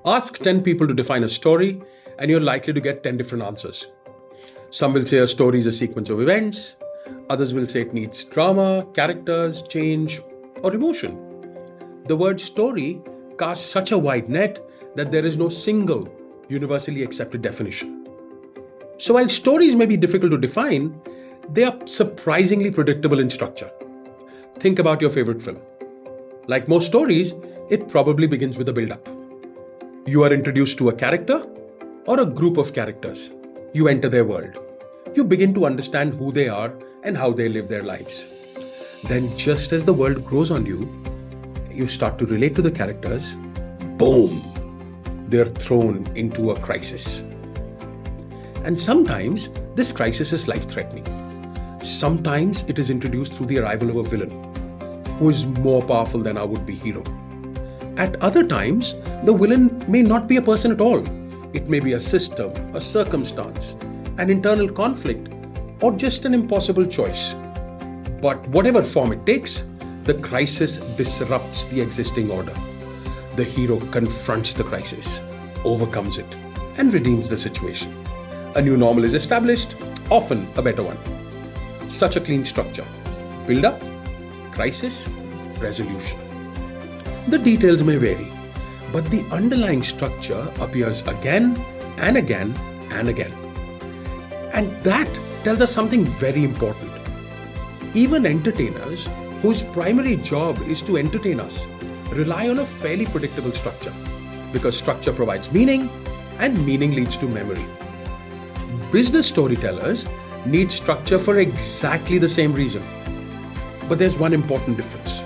Ask 10 people to define a story, and you're likely to get 10 different answers. Some will say a story is a sequence of events, others will say it needs drama, characters, change, or emotion. The word story casts such a wide net that there is no single, universally accepted definition. So while stories may be difficult to define, they are surprisingly predictable in structure. Think about your favorite film. Like most stories, it probably begins with a build-up. You are introduced to a character or a group of characters. You enter their world. You begin to understand who they are and how they live their lives. Then, just as the world grows on you, you start to relate to the characters. Boom! They're thrown into a crisis. And sometimes this crisis is life-threatening. Sometimes it is introduced through the arrival of a villain who is more powerful than our would-be hero. At other times, the villain may not be a person at all. It may be a system, a circumstance, an internal conflict, or just an impossible choice. But whatever form it takes, the crisis disrupts the existing order. The hero confronts the crisis, overcomes it, and redeems the situation. A new normal is established, often a better one. Such a clean structure. Build up, crisis, resolution. The details may vary, but the underlying structure appears again and again and again. And that tells us something very important. Even entertainers, whose primary job is to entertain us, rely on a fairly predictable structure, because structure provides meaning and meaning leads to memory. Business storytellers need structure for exactly the same reason. But there's one important difference.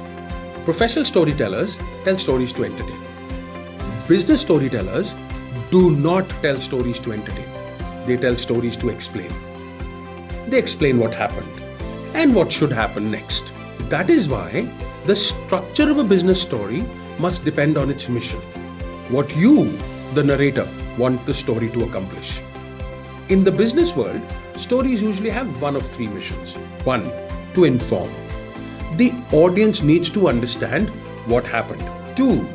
Professional storytellers tell stories to entertain. Business storytellers do not tell stories to entertain. They tell stories to explain. They explain what happened and what should happen next. That is why the structure of a business story must depend on its mission. What you, the narrator, want the story to accomplish. In the business world, stories usually have one of three missions. 1. To inform. The audience needs to understand what happened. 2.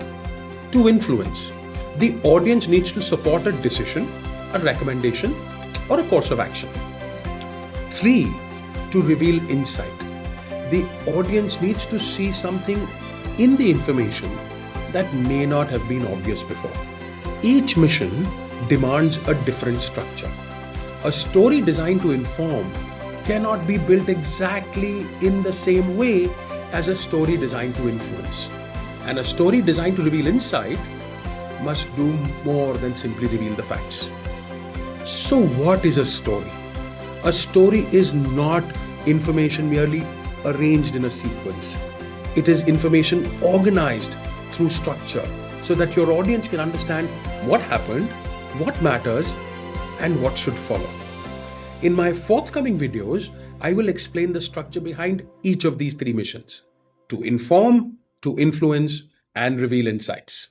To influence. The audience needs to support a decision, a recommendation, or a course of action. 3. To reveal insight. The audience needs to see something in the information that may not have been obvious before. Each mission demands a different structure. A story designed to inform cannot be built exactly in the same way as a story designed to influence. And a story designed to reveal insight must do more than simply reveal the facts. So what is a story? A story is not information merely arranged in a sequence. It is information organized through structure so that your audience can understand what happened, what matters, and what should follow. In my forthcoming videos, I will explain the structure behind each of these three missions: to inform, to influence, and reveal insights.